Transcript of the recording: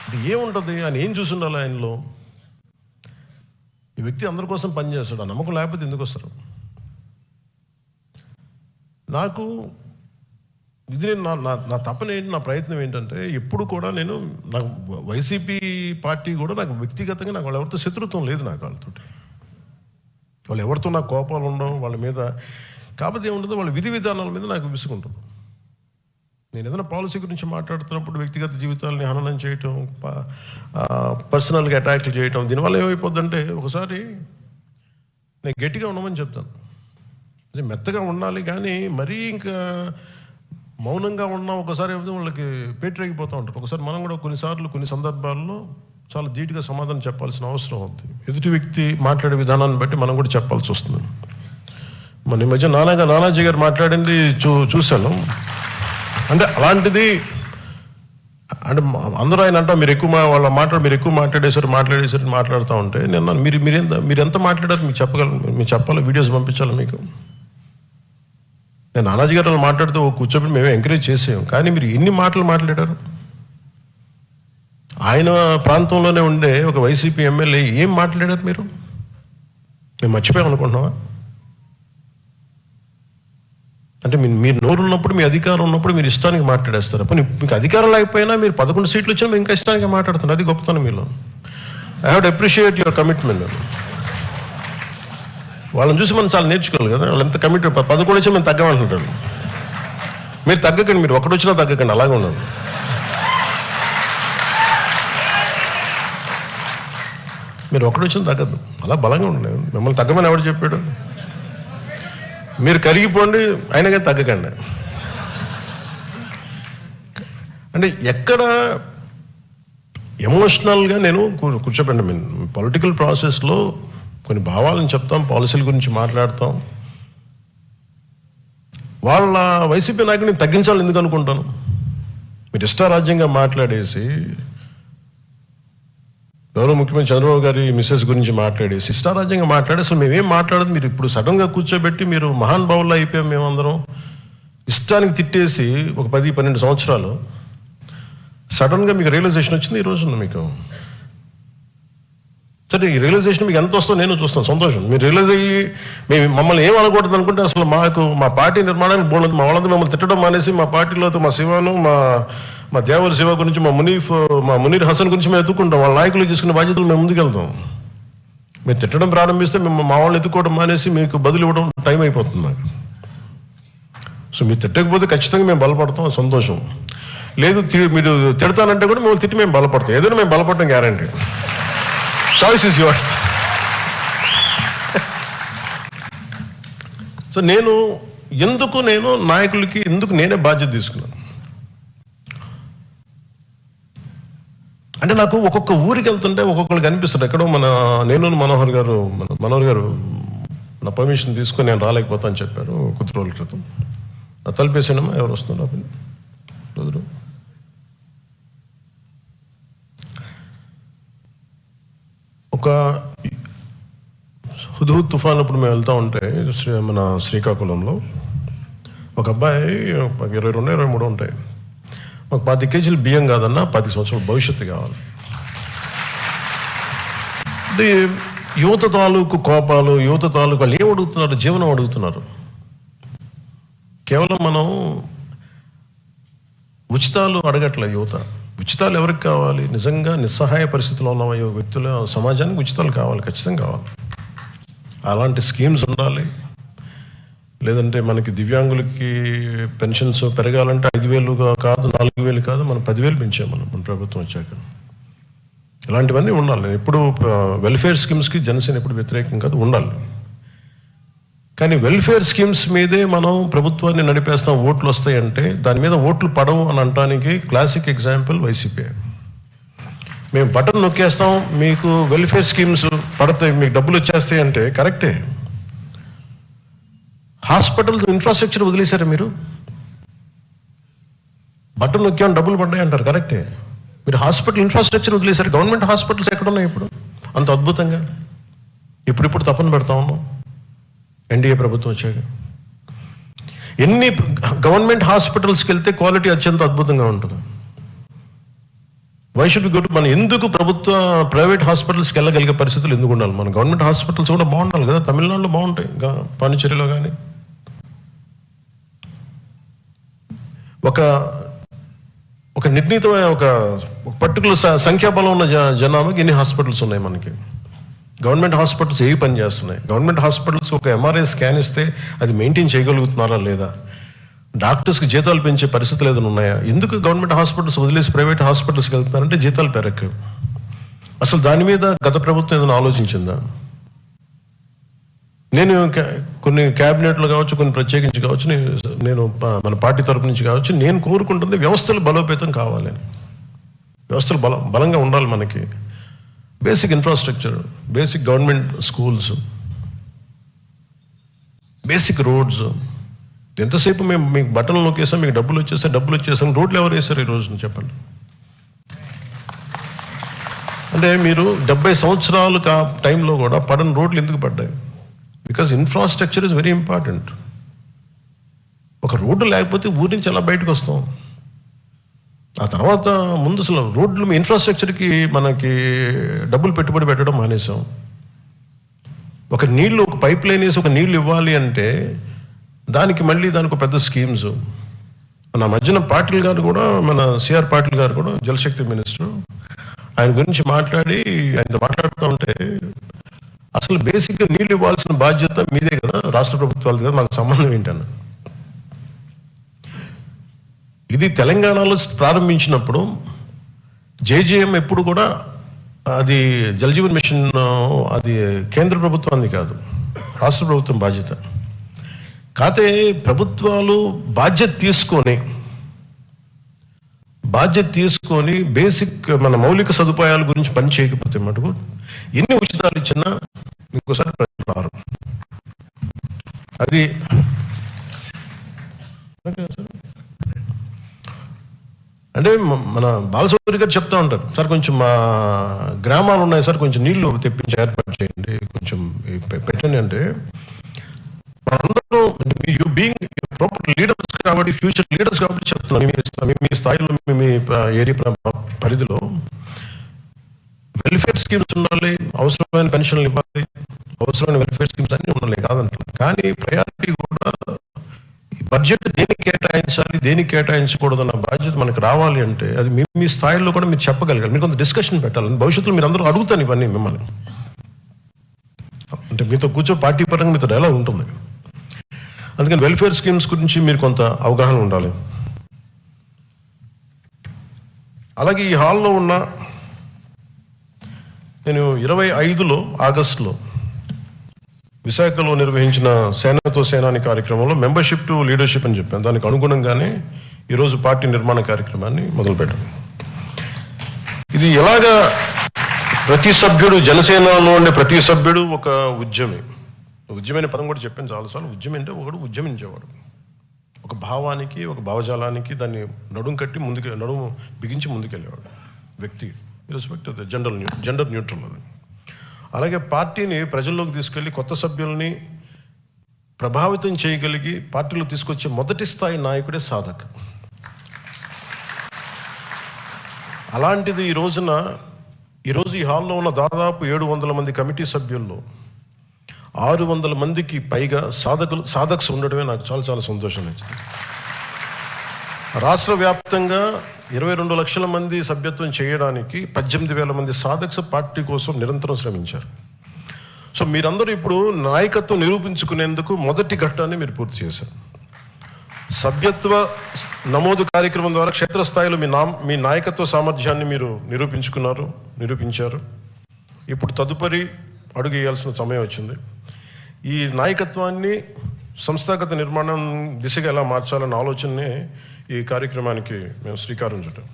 ఇది ఏముంటుంది, ఆయన ఏం చూసి ఉండాలి ఆయనలో? ఈ వ్యక్తి అందరి కోసం పనిచేస్తాడు, ఆ నమ్మకం లేకపోతే ఎందుకు వస్తారు? నాకు ఇది నా తపన ఏంటి, నా ప్రయత్నం ఏంటంటే ఎప్పుడు కూడా నాకు వైసీపీ పార్టీ కూడా నాకు వ్యక్తిగతంగా నాకు వాళ్ళు ఎవరితో శత్రుత్వం లేదు. నాకు వాళ్ళు ఎవరితో నాకు కోపాలు ఉండవు వాళ్ళ మీద. కాకపోతే ఏముంటుందో వాళ్ళ విధి విధానాల మీద నాకు విసుకుంటుంది. నేను ఏదైనా పాలసీ గురించి మాట్లాడుతున్నప్పుడు వ్యక్తిగత జీవితాలని హననం చేయటం, పర్సనల్గా అటాక్లు చేయటం, దీనివల్ల ఏమైపోద్దంటే ఒకసారి నేను గట్టిగా ఉండమని చెప్తాను, మెత్తగా ఉండాలి, కానీ మరీ ఇంకా మౌనంగా ఉన్నాం ఒకసారి ఏమైతే వాళ్ళకి పేటరేగిపోతూ ఉంటారు. ఒకసారి మనం కూడా కొన్నిసార్లు కొన్ని సందర్భాల్లో చాలా ధీటుగా సమాధానం చెప్పాల్సిన అవసరం ఉంది. ఎదుటి వ్యక్తి మాట్లాడే విధానాన్ని బట్టి మనం కూడా చెప్పాల్సి వస్తుంది. మన ఈ మధ్య నానాజీ గారు మాట్లాడింది చూశాను. అంటే అలాంటిది అంటే అందరూ ఆయన అంటారు మీరు ఎక్కువ మాట్లాడేసారు మాట్లాడుతూ ఉంటే నేను మీరు ఎంత మాట్లాడారు మీకు చెప్పాలి, వీడియోస్ పంపించాలి మీకు. నేను నానాజీ గారు మాట్లాడుతూ కూర్చోబెట్టి మేము ఎంకరేజ్ చేసాం, కానీ మీరు ఎన్ని మాటలు మాట్లాడారు? ఆయన ప్రాంతంలోనే ఉండే ఒక వైసీపీ ఎమ్మెల్యే ఏం మాట్లాడారు మీరు? మేము మర్చిపోయాం అనుకుంటున్నావా? అంటే మీరు నోరు ఉన్నప్పుడు, మీ అధికారం ఉన్నప్పుడు మీరు ఇష్టానికి మాట్లాడేస్తారు. అప్పుడు మీకు అధికారం లేకపోయినా మీరు 11 సీట్లు వచ్చినా మీరు ఇంకా ఇష్టానికి మాట్లాడుతున్నారు. అది గొప్పతనం మీలో. I have to appreciate your commitment. వాళ్ళని చూసి మనం చాలా నేర్చుకోవాలి కదా, వాళ్ళు ఎంత కమిట్మెంట్. 11 వచ్చి మేము తగ్గమంటుంటారు. మీరు తగ్గకండి, మీరు ఒకటి వచ్చినా తగ్గకండి, అలాగే ఉన్నాడు. మీరు ఒకటి వచ్చినా తగ్గద్దు, అలా బలంగా ఉండలేదు. మిమ్మల్ని తగ్గమని ఎవరు చెప్పాడు? మీరు కరిగిపోండి, అయినా కానీ తగ్గకండి. అంటే ఎక్కడ ఎమోషనల్గా నేను కూర్చోబెట్టండి. మేము పొలిటికల్ ప్రాసెస్లో కొన్ని భావాలను చెప్తాం, పాలసీల గురించి మాట్లాడతాం. వాళ్ళ వైసీపీ నాయకుడిని తగ్గించాలని ఎందుకు అనుకుంటాను? మీరు ఇష్టారాజ్యంగా మాట్లాడేసి, గౌరవ ముఖ్యమంత్రి చంద్రబాబు గారి మిస్సెస్ గురించి మాట్లాడేసి ఇష్టారాజ్యంగా మాట్లాడి అసలు మేమేం మాట్లాడదు. మీరు ఇప్పుడు సడన్గా కూర్చోబెట్టి మీరు మహానుభావుల్లో అయిపోయాం మేమందరం. ఇష్టానికి తిట్టేసి ఒక 10-12 సంవత్సరాలు సడన్గా మీకు రియలైజేషన్ వచ్చింది ఈ రోజున. మీకు సరే, ఈ రియలైజేషన్ మీకు ఎంత వస్తుందో నేను చూస్తాను, సంతోషం. మీరు రియలైజ్ అయ్యి మమ్మల్ని ఏం అనకూడదు అనుకుంటే అసలు మా పార్టీ నిర్మాణానికి బోనది. మా వాళ్ళంతా మమ్మల్ని తిట్టడం మానేసి మా పార్టీలో మా శివాను, మా దేవర శివ గురించి, మా మునీర్ హసన్ గురించి మేము ఎత్తుకుంటాం. వాళ్ళ నాయకులు తీసుకునే బాధ్యతలు మేము ముందుకెళ్తాం. మీరు తిట్టడం ప్రారంభిస్తే మేము మా వాళ్ళని ఎత్తుకోవడం మానేసి మీకు బదులు ఇవ్వడం టైం అయిపోతుంది నాకు. సో మీరు తిట్టకపోతే ఖచ్చితంగా మేము బలపడతాం, సంతోషం. లేదు మీరు తిడతానంటే కూడా మేము తిట్టి మేము బలపడతాం. ఏదైనా మేము బలపడటం guarantee. Choice is yours. So నేను నాయకులకి ఎందుకు నేనే బాధ్యత తీసుకున్నాను అంటే, నాకు ఒక్కొక్క ఊరికి వెళ్తుంటే ఒక్కొక్కరికి అనిపిస్తుంది. ఎక్కడో మనోహర్ గారు నా పర్మిషన్ తీసుకొని నేను రాలేకపోతాను చెప్పారు కొద్ది రోజుల క్రితం. తలిపేసానమ్మా, ఎవరు వస్తున్నారు రోజులు. ఒక హుద్హుద్ తుఫాన్ అప్పుడు మేము వెళ్తూ ఉంటే మన శ్రీకాకుళంలో ఒక అబ్బాయి 22-23 ఉంటాయి. ఒక 10 కేజీలు బియ్యం కాదన్నా 10 సంవత్సరాల భవిష్యత్తు కావాలి. అంటే యువత తాలూకు కోపాలు, యువత తాలూకు వాళ్ళు ఏం అడుగుతున్నారు? జీవనం అడుగుతున్నారు. కేవలం మనం ఉచితాలు అడగట్లే యువత. ఉచితాలు ఎవరికి కావాలి? నిజంగా నిస్సహాయ పరిస్థితిలో ఉన్న వ్యక్తుల సమాజానికి ఉచితాలు కావాలి, ఖచ్చితంగా కావాలి. అలాంటి స్కీమ్స్ ఉండాలి. లేదంటే మనకి దివ్యాంగులకి పెన్షన్స్ పెరగాలంటే 5,000 కాదు, 4,000 కాదు, మనం 10,000 పెంచాం మన ప్రభుత్వం వచ్చాక. ఇలాంటివన్నీ ఉండాలి. ఎప్పుడు వెల్ఫేర్ స్కీమ్స్కి జనసేన ఎప్పుడు వ్యతిరేకం కాదు, ఉండాలి. కానీ వెల్ఫేర్ స్కీమ్స్ మీదే మనం ప్రభుత్వాన్ని నడిపేస్తాం, ఓట్లు వస్తాయంటే దాని మీద ఓట్లు పడవు అని అనడానికి క్లాసిక్ ఎగ్జాంపుల్ వైసీపీ. మేము బటన్ నొక్కేస్తాం, మీకు వెల్ఫేర్ స్కీమ్స్ పడతాయి, మీకు డబ్బులు వచ్చేస్తాయి అంటే కరెక్టే. హాస్పిటల్ ఇన్ఫ్రాస్ట్రక్చర్ వదిలేశారా మీరు? బటన్ నొక్కామని డబ్బులు పడ్డాయి అంటారు, కరెక్టే. మీరు హాస్పిటల్ ఇన్ఫ్రాస్ట్రక్చర్ వదిలేశారు. గవర్నమెంట్ హాస్పిటల్స్ ఎక్కడున్నాయి ఇప్పుడు అంత అద్భుతంగా? ఇప్పుడు తపన పెడతా ఉన్నాం ఎన్డీఏ ప్రభుత్వం వచ్చాక. ఎన్ని గవర్నమెంట్ హాస్పిటల్స్కి వెళ్తే క్వాలిటీ అత్యంత అద్భుతంగా ఉంటుంది. Why should be go to మనం ఎందుకు ప్రైవేట్ హాస్పిటల్స్కి వెళ్ళగలిగే పరిస్థితులు ఎందుకు ఉండాలి? మన గవర్నమెంట్ హాస్పిటల్స్ కూడా బాగుండాలి కదా. తమిళనాడులో బాగుంటాయి, ఇంకా పాండిచేరిలో కానీ. ఒక నిర్ణీతమైన ఒక పర్టికులర్ సంఖ్యాబలం ఉన్న జనాభాకి ఎన్ని హాస్పిటల్స్ ఉన్నాయి మనకి? గవర్నమెంట్ హాస్పిటల్స్ ఏవి పని చేస్తున్నాయి? గవర్నమెంట్ హాస్పిటల్స్ ఒక ఎంఆర్ఐ స్కాన్ ఇస్తే అది మెయింటైన్ చేయగలుగుతున్నారా లేదా? డాక్టర్స్కి జీతాలు పెంచే పరిస్థితులు ఏదైనా ఉన్నాయా? ఎందుకు గవర్నమెంట్ హాస్పిటల్స్ వదిలేసి ప్రైవేట్ హాస్పిటల్స్కి వెళ్తున్నారంటే జీతాలు పెరగవు. అసలు దాని మీద గత ప్రభుత్వం ఏదైనా ఆలోచించిందా? నేను కొన్ని క్యాబినెట్లు కావచ్చు, కొన్ని ప్రత్యేకించి కావచ్చు, నేను మన పార్టీ తరపు నుంచి కావచ్చు, నేను కోరుకుంటుంది వ్యవస్థలు బలోపేతం కావాలని. వ్యవస్థలు బలంగా ఉండాలి మనకి. Basic infrastructure, basic government schools, basic roads. ఎంతసేపు మేము మీకు బటన్లు నొక్కేసాం, మీకు డబ్బులు వచ్చేసాం. రోడ్లు ఎవరు వేశారు ఈ రోజున చెప్పండి? అంటే మీరు 70 సంవత్సరాలు టైంలో కూడా పడని రోడ్లు ఎందుకు పడ్డాయి? Because infrastructure is very important. ఒక రోడ్డు లేకపోతే ఊరి నుంచి ఎలా బయటకు వస్తాం? ఆ తర్వాత ముందు అసలు రోడ్లు ఇన్ఫ్రాస్ట్రక్చర్కి మనకి డబ్బులు పెట్టుబడి పెట్టడం మానేసాం. ఒక పైప్ లైన్ వేసి ఒక నీళ్లు ఇవ్వాలి అంటే దానికి ఒక పెద్ద స్కీమ్స్. మన మధ్యన పాటిల్ గారు కూడా, మన సిఆర్ పాటిల్ గారు కూడా జలశక్తి మినిస్టర్, ఆయన గురించి ఆయనతో మాట్లాడుతూ ఉంటే అసలు బేసిక్గా నీళ్ళు ఇవ్వాల్సిన బాధ్యత మీదే కదా, రాష్ట్ర ప్రభుత్వాలది కదా, మాకు సంబంధం ఏంటన్న. ఇది తెలంగాణలో ప్రారంభించినప్పుడు జేజేఎం ఎప్పుడు కూడా అది జలజీవన్ మిషన్ అది కేంద్ర ప్రభుత్వాన్ని కాదు, రాష్ట్ర ప్రభుత్వం బాధ్యత. కాకపోతే ప్రభుత్వాలు బాధ్యత తీసుకొని బేసిక్ మన మౌలిక సదుపాయాల గురించి పని చేయకపోతే మటుకు ఎన్ని ఉచితాలు ఇచ్చినా ఇంకోసారి ప్రజలు రారు. అది అంటే మన బాలసౌరి గారు చెప్తా ఉంటారు, సార్ కొంచెం మా గ్రామాలు ఉన్నాయి సార్, కొంచెం నీళ్లు తెప్పించి ఏర్పాటు చేయండి, కొంచెం పెట్టండి. అంటే అందరూ యూ బీయింగ్ ప్రాపర్ లీడర్స్ కాబట్టి, ఫ్యూచర్ లీడర్స్ కాబట్టి చెప్తున్నాను, మీ స్థాయిలో మీ ఏరియా పరిధిలో వెల్ఫేర్ స్కీమ్స్ ఉండాలి, అవసరమైన పెన్షన్లు ఇవ్వాలి, అవసరమైన వెల్ఫేర్ స్కీమ్స్ అన్నీ ఉండాలి కాదంటున్నాను. కానీ ప్రయారిటీ కూడా బడ్జెట్ దేనికి కేటాయించాలి, దేనికి కేటాయించకూడదు అన్న బాధ్యత మనకు రావాలి. అంటే అది మీ స్థాయిలో కూడా మీరు చెప్పగలగాలి, మీరు కొంత డిస్కషన్ పెట్టాలి. భవిష్యత్తులో మీరు అందరూ అడుగుతాను ఇవన్నీ మిమ్మల్ని, అంటే మీతో పార్టీ పరంగా మీతో డైలాగ్ ఉంటుంది. అందుకని వెల్ఫేర్ స్కీమ్స్ గురించి మీరు కొంత అవగాహన ఉండాలి. అలాగే ఈ హాల్లో ఉన్న నేను 25 ఆగస్టులో విశాఖలో నిర్వహించిన సేనతో సేనాని కార్యక్రమంలో మెంబర్షిప్ టు లీడర్షిప్ అని చెప్పాను. దానికి అనుగుణంగానే ఈరోజు పార్టీ నిర్మాణ కార్యక్రమాన్ని మొదలుపెట్టాను. ఇది ఎలాగా ప్రతి సభ్యుడు, జనసేనలో ఉండే ప్రతి సభ్యుడు ఒక ఉద్యమైన పదం కూడా చెప్పాను చాలాసార్లు. ఉద్యమం అంటే ఒకడు ఉద్యమించేవాడు, ఒక భావానికి, ఒక భావజాలానికి దాన్ని నడుము బిగించి ముందుకెళ్ళేవాడు వ్యక్తి, రెస్పెక్ట్ అది జెండర్ న్యూట్రల్. అది అలాగే పార్టీని ప్రజల్లోకి తీసుకెళ్ళి కొత్త సభ్యుల్ని ప్రభావితం చేయగలిగి పార్టీలో తీసుకొచ్చే మొదటి స్థాయి నాయకుడే సాధక్. అలాంటిది ఈరోజు ఈ హాల్లో ఉన్న దాదాపు 700 మంది కమిటీ సభ్యుల్లో 600 మందికి పైగా సాధక్స్ ఉండడమే నాకు చాలా చాలా సంతోషం నచ్చింది. రాష్ట్ర వ్యాప్తంగా 22 లక్షల మంది సభ్యత్వం చేయడానికి 18,000 మంది సాధక్స్ పార్టీ కోసం నిరంతరం శ్రమించారు. సో మీరందరూ ఇప్పుడు నాయకత్వం నిరూపించుకునేందుకు మొదటి ఘట్టాన్ని మీరు పూర్తి చేశారు. సభ్యత్వ నమోదు కార్యక్రమం ద్వారా క్షేత్రస్థాయిలో మీ నాయకత్వ సామర్థ్యాన్ని మీరు నిరూపించారు. ఇప్పుడు తదుపరి అడుగు వేయాల్సిన సమయం వచ్చింది. ఈ నాయకత్వాన్ని సంస్థాగత నిర్మాణం దిశగా ఎలా మార్చాలన్న ఆలోచననే ఈ కార్యక్రమానికి మేము శ్రీకారం చుట్టాం.